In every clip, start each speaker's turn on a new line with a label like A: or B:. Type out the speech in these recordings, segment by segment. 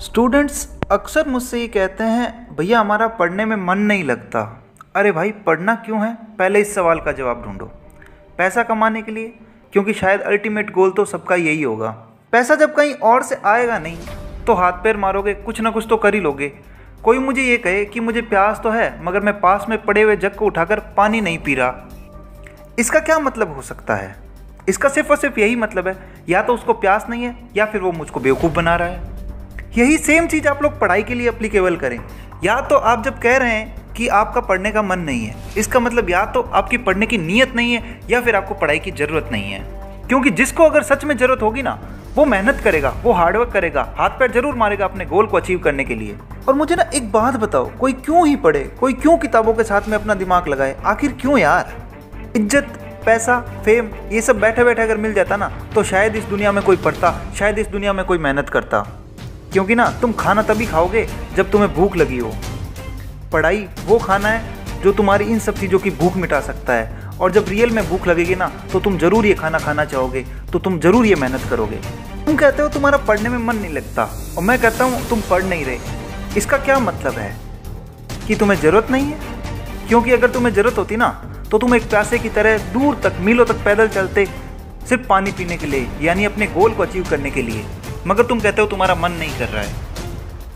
A: Students अक्सर मुझसे ये कहते हैं भैया हमारा पढ़ने में मन नहीं लगता। अरे भाई पढ़ना क्यों है, पहले इस सवाल का जवाब ढूंढो। पैसा कमाने के लिए, क्योंकि शायद अल्टीमेट गोल तो सबका यही होगा। पैसा जब कहीं और से आएगा नहीं तो हाथ पैर मारोगे, कुछ ना कुछ तो कर ही लोगे। कोई मुझे ये कहे कि मुझे प्यास तो है मगर मैं पास में पड़े हुए जग को उठाकर पानी नहीं पी रहा, इसका क्या मतलब हो सकता है? इसका सिर्फ और सिर्फ यही मतलब है, या तो उसको प्यास नहीं है या फिर वो मुझको बेवकूफ़ बना रहा है। यही सेम चीज़ आप लोग पढ़ाई के लिए अप्लीकेबल करें। या तो आप जब कह रहे हैं कि आपका पढ़ने का मन नहीं है, इसका मतलब या तो आपकी पढ़ने की नीयत नहीं है या फिर आपको पढ़ाई की ज़रूरत नहीं है। क्योंकि जिसको अगर सच में ज़रूरत होगी ना, वो मेहनत करेगा, वो हार्डवर्क करेगा, हाथ पैर जरूर मारेगा अपने गोल को अचीव करने के लिए। और मुझे ना एक बात बताओ, कोई क्यों ही पढ़े, कोई क्यों किताबों के साथ में अपना दिमाग लगाए? आखिर क्यों यार? इज्जत, पैसा, फेम, ये सब बैठे बैठे अगर मिल जाता ना तो शायद इस दुनिया में कोई पढ़ता, शायद इस दुनिया में कोई मेहनत करता। क्योंकि ना तुम खाना तभी खाओगे जब तुम्हें भूख लगी हो। पढ़ाई वो खाना है जो तुम्हारी इन सब चीज़ों की भूख मिटा सकता है। और जब रियल में भूख लगेगी ना तो तुम ज़रूर ये खाना खाना चाहोगे, तो तुम ज़रूर ये मेहनत करोगे। तुम कहते हो तुम्हारा पढ़ने में मन नहीं लगता और मैं कहता हूँ तुम पढ़ नहीं रहे। इसका क्या मतलब है? कि तुम्हें ज़रूरत नहीं है? क्योंकि अगर तुम्हें ज़रूरत होती ना तो तुम एक प्यासे की तरह दूर तक, मीलों तक पैदल चलते, सिर्फ पानी पीने के लिए, यानी अपने गोल को अचीव करने के लिए। मगर तुम कहते हो तुम्हारा मन नहीं कर रहा है।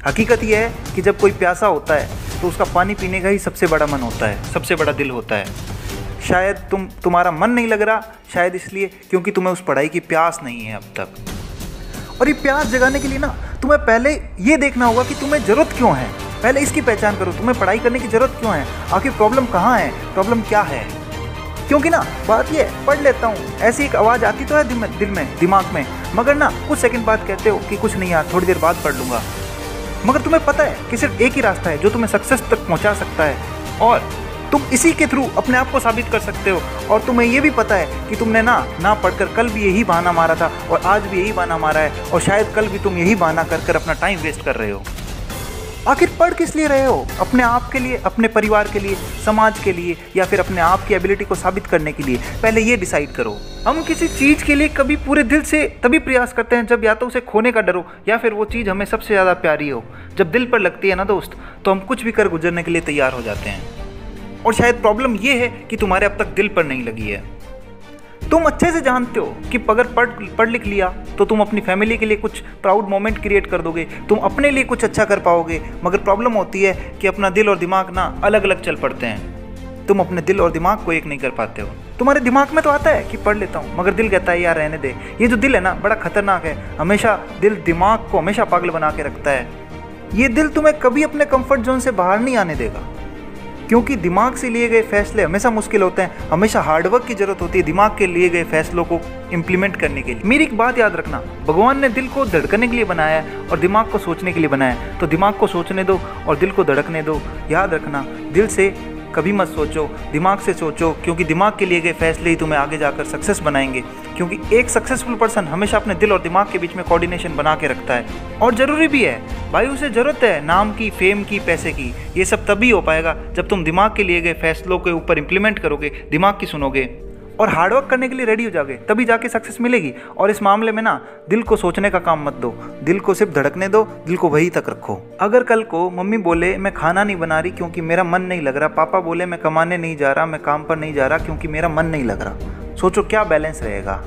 A: हकीकत यह है कि जब कोई प्यासा होता है तो उसका पानी पीने का ही सबसे बड़ा मन होता है, सबसे बड़ा दिल होता है। शायद तुम्हारा मन नहीं लग रहा, शायद इसलिए क्योंकि तुम्हें उस पढ़ाई की प्यास नहीं है अब तक। और ये प्यास जगाने के लिए ना तुम्हें पहले ये देखना होगा कि तुम्हें ज़रूरत क्यों है। पहले इसकी पहचान करो, तुम्हें पढ़ाई करने की ज़रूरत क्यों है, आखिर प्रॉब्लम कहाँ है, प्रॉब्लम क्या है। क्योंकि ना बात ये है, पढ़ लेता हूँ, ऐसी एक आवाज़ आती तो है दिल में, दिमाग में, मगर ना कुछ सेकंड बाद कहते हो कि कुछ नहीं यार, थोड़ी देर बाद पढ़ लूँगा। मगर तुम्हें पता है कि सिर्फ एक ही रास्ता है जो तुम्हें सक्सेस तक पहुँचा सकता है और तुम इसी के थ्रू अपने आप को साबित कर सकते हो। और तुम्हें ये भी पता है कि तुमने ना पढ़कर कल भी यही बहाना मारा था और आज भी यही बहाना मारा है और शायद कल भी तुम यही बहाना कर अपना टाइम वेस्ट कर रहे हो। आखिर पढ़ किस लिए रहे हो? अपने आप के लिए, अपने परिवार के लिए, समाज के लिए, या फिर अपने आप की एबिलिटी को साबित करने के लिए? पहले ये डिसाइड करो। हम किसी चीज़ के लिए कभी पूरे दिल से तभी प्रयास करते हैं जब या तो उसे खोने का डर हो या फिर वो चीज़ हमें सबसे ज़्यादा प्यारी हो। जब दिल पर लगती है ना दोस्त, तो हम कुछ भी कर गुजरने के लिए तैयार हो जाते हैं। और शायद प्रॉब्लम ये है कि तुम्हारे अब तक दिल पर नहीं लगी है। तुम अच्छे से जानते हो कि अगर पढ़ लिख लिया तो तुम अपनी फैमिली के लिए कुछ प्राउड मोमेंट क्रिएट कर दोगे, तुम अपने लिए कुछ अच्छा कर पाओगे। मगर प्रॉब्लम होती है कि अपना दिल और दिमाग ना अलग अलग चल पड़ते हैं। तुम अपने दिल और दिमाग को एक नहीं कर पाते हो। तुम्हारे दिमाग में तो आता है कि पढ़ लेता हूँ, मगर दिल कहता है यार रहने दे। ये जो दिल है ना बड़ा खतरनाक है, हमेशा दिल दिमाग को हमेशा पागल बना के रखता है। ये दिल तुम्हें कभी अपने कंफर्ट जोन से बाहर नहीं आने देगा, क्योंकि दिमाग से लिए गए फैसले हमेशा मुश्किल होते हैं। हमेशा हार्डवर्क की जरूरत होती है दिमाग के लिए गए फैसलों को इम्प्लीमेंट करने के लिए। मेरी एक बात याद रखना, भगवान ने दिल को धड़कने के लिए बनाया है और दिमाग को सोचने के लिए बनाया है। तो दिमाग को सोचने दो और दिल को धड़कने दो। याद रखना, दिल से कभी मत सोचो, दिमाग से सोचो, क्योंकि दिमाग के लिए गए फैसले ही तुम्हें आगे जाकर सक्सेस बनाएंगे। क्योंकि एक सक्सेसफुल पर्सन हमेशा अपने दिल और दिमाग के बीच में कोऑर्डिनेशन बना के रखता है। और ज़रूरी भी है भाई, उसे ज़रूरत है नाम की, फेम की, पैसे की। ये सब तभी हो पाएगा जब तुम दिमाग के लिए गए फैसलों के ऊपर इंप्लीमेंट करोगे, दिमाग की सुनोगे और हार्डवर्क करने के लिए रेडी हो जाओगे, तभी जाके सक्सेस मिलेगी। और इस मामले में ना दिल को सोचने का काम मत दो, दिल को सिर्फ धड़कने दो, दिल को वहीं तक रखो। अगर कल को मम्मी बोले मैं खाना नहीं बना रही क्योंकि मेरा मन नहीं लग रहा, पापा बोले मैं कमाने नहीं जा रहा, मैं काम पर नहीं जा रहा क्योंकि मेरा मन नहीं लग रहा, सोचो क्या बैलेंस रहेगा।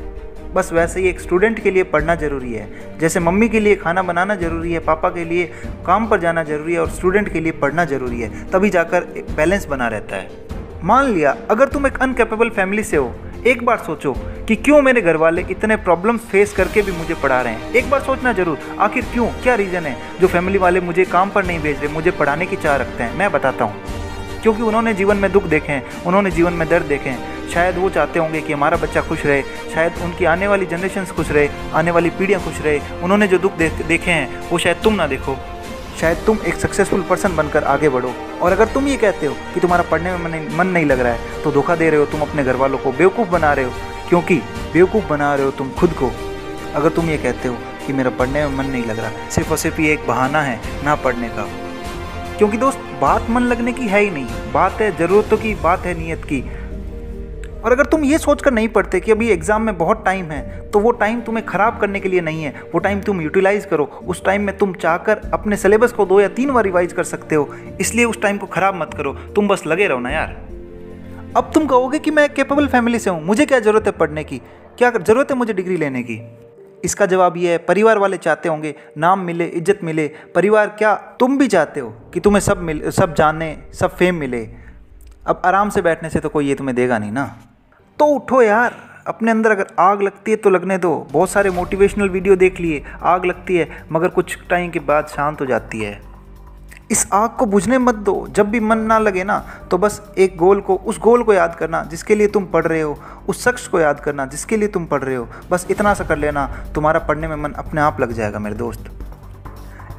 A: बस वैसे ही एक स्टूडेंट के लिए पढ़ना ज़रूरी है, जैसे मम्मी के लिए खाना बनाना ज़रूरी है, पापा के लिए काम पर जाना ज़रूरी है और स्टूडेंट के लिए पढ़ना ज़रूरी है, तभी जाकर एक बैलेंस बना रहता है। मान लिया अगर तुम एक अनकैपेबल फैमिली से हो, एक बार सोचो कि क्यों मेरे घर वाले इतने प्रॉब्लम्स फेस करके भी मुझे पढ़ा रहे हैं। एक बार सोचना जरूर, आखिर क्यों, क्या रीज़न है जो फैमिली वाले मुझे काम पर नहीं भेज रहे, मुझे पढ़ाने की चाह रखते हैं। मैं बताता हूँ, क्योंकि उन्होंने जीवन में दुख देखे हैं, उन्होंने जीवन में दर्द देखे हैं। शायद वो चाहते होंगे कि हमारा बच्चा खुश रहे, शायद उनकी आने वाली जनरेशन्स खुश रहे, आने वाली पीढ़ियाँ खुश रहे। उन्होंने जो दुख देखे हैं वो शायद तुम ना देखो, शायद तुम एक सक्सेसफुल पर्सन बनकर आगे बढ़ो। और अगर तुम ये कहते हो कि तुम्हारा पढ़ने में मन नहीं लग रहा है, तो धोखा दे रहे हो, तुम अपने घर वालों को बेवकूफ़ बना रहे हो, क्योंकि बेवकूफ़ बना रहे हो तुम खुद को। अगर तुम ये कहते हो कि मेरा पढ़ने में मन नहीं लग रहा, सिर्फ और सिर्फ ये एक बहाना है ना पढ़ने का। क्योंकि दोस्त बात मन लगने की है ही नहीं, बात है ज़रूरतों की, बात है नीयत की। और अगर तुम ये सोचकर नहीं पढ़ते कि अभी एग्ज़ाम में बहुत टाइम है, तो वो टाइम तुम्हें ख़राब करने के लिए नहीं है, वो टाइम तुम यूटिलाइज़ करो। उस टाइम में तुम चाहकर अपने सिलेबस को 2 या 3 बार रिवाइज कर सकते हो, इसलिए उस टाइम को ख़राब मत करो, तुम बस लगे रहो ना यार। अब तुम कहोगे कि मैं कैपेबल फैमिली से हूँ, मुझे क्या ज़रूरत है पढ़ने की, क्या ज़रूरत है मुझे डिग्री लेने की। इसका जवाब ये है, परिवार वाले चाहते होंगे नाम मिले, इज्जत मिले। परिवार क्या तुम भी चाहते हो कि तुम्हें सब जाने, सब फेम मिले। अब आराम से बैठने से तो कोई ये तुम्हें देगा नहीं ना। तो उठो यार, अपने अंदर अगर आग लगती है तो लगने दो। बहुत सारे मोटिवेशनल वीडियो देख लिए, आग लगती है मगर कुछ टाइम के बाद शांत हो जाती है। इस आग को बुझने मत दो। जब भी मन ना लगे ना, तो बस उस गोल को याद करना जिसके लिए तुम पढ़ रहे हो, उस शख्स को याद करना जिसके लिए तुम पढ़ रहे हो। बस इतना सा कर लेना, तुम्हारा पढ़ने में मन अपने आप लग जाएगा मेरे दोस्त।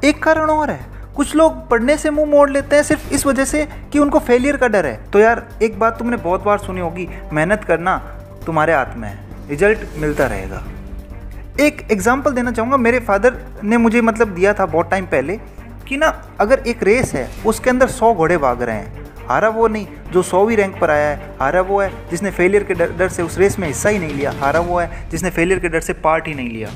A: एक कारण और है, कुछ लोग पढ़ने से मुंह मोड़ लेते हैं सिर्फ इस वजह से कि उनको फेलियर का डर है। तो यार एक बात तुमने बहुत बार सुनी होगी, मेहनत करना तुम्हारे हाथ में है, रिजल्ट मिलता रहेगा। एक एग्जांपल देना चाहूँगा, मेरे फादर ने मुझे दिया था बहुत टाइम पहले कि ना, अगर एक रेस है उसके अंदर 100 घोड़े भाग रहे हैं, हारा वो नहीं जो 100वीं रैंक पर आया है, हारा वो है जिसने फेलियर के डर से उस रेस में हिस्सा ही नहीं लिया, हारा वो है जिसने फेलियर के डर से पार्ट ही नहीं लिया।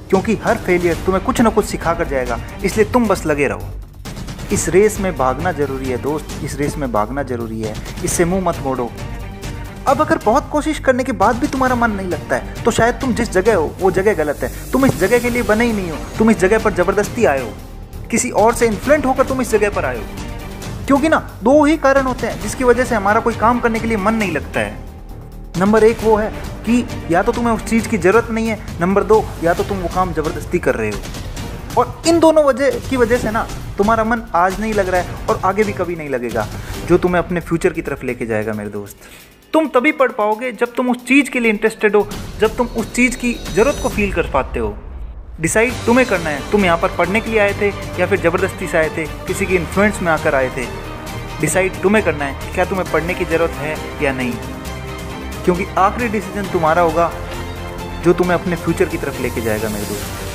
A: क्योंकि हर फेलियर तुम्हें कुछ ना कुछ सिखा कर जाएगा, इसलिए तुम बस लगे रहो। इस रेस में भागना जरूरी है दोस्त, इस रेस में भागना जरूरी है, इससे मुंह मत मोड़ो। अब अगर बहुत कोशिश करने के बाद भी तुम्हारा मन नहीं लगता है, तो शायद तुम जिस जगह हो वो जगह गलत है। तुम इस जगह के लिए बने ही नहीं हो, तुम इस जगह पर ज़बरदस्ती आए हो, किसी और से इन्फ्लुएंट होकर तुम इस जगह पर आए हो। क्योंकि ना 2 ही कारण होते हैं जिसकी वजह से हमारा कोई काम करने के लिए मन नहीं लगता है। नंबर 1 वो है कि या तो तुम्हें उस चीज़ की ज़रूरत नहीं है, नंबर 2 या तो तुम वो काम ज़बरदस्ती कर रहे हो। और इन दोनों वजह से ना तुम्हारा मन आज नहीं लग रहा है और आगे भी कभी नहीं लगेगा, जो तुम्हें अपने फ्यूचर की तरफ लेके जाएगा मेरे दोस्त। तुम तभी पढ़ पाओगे जब तुम उस चीज़ के लिए इंटरेस्टेड हो, जब तुम उस चीज़ की ज़रूरत को फील कर पाते हो। डिसाइड तुम्हें करना है, तुम यहाँ पर पढ़ने के लिए आए थे या फिर ज़बरदस्ती से आए थे, किसी की इन्फ्लुएंस में आकर आए थे। डिसाइड तुम्हें करना है, क्या तुम्हें पढ़ने की ज़रूरत है या नहीं। क्योंकि आखिरी डिसीजन तुम्हारा होगा, जो तुम्हें अपने फ्यूचर की तरफ लेके जाएगा मेरे दोस्त।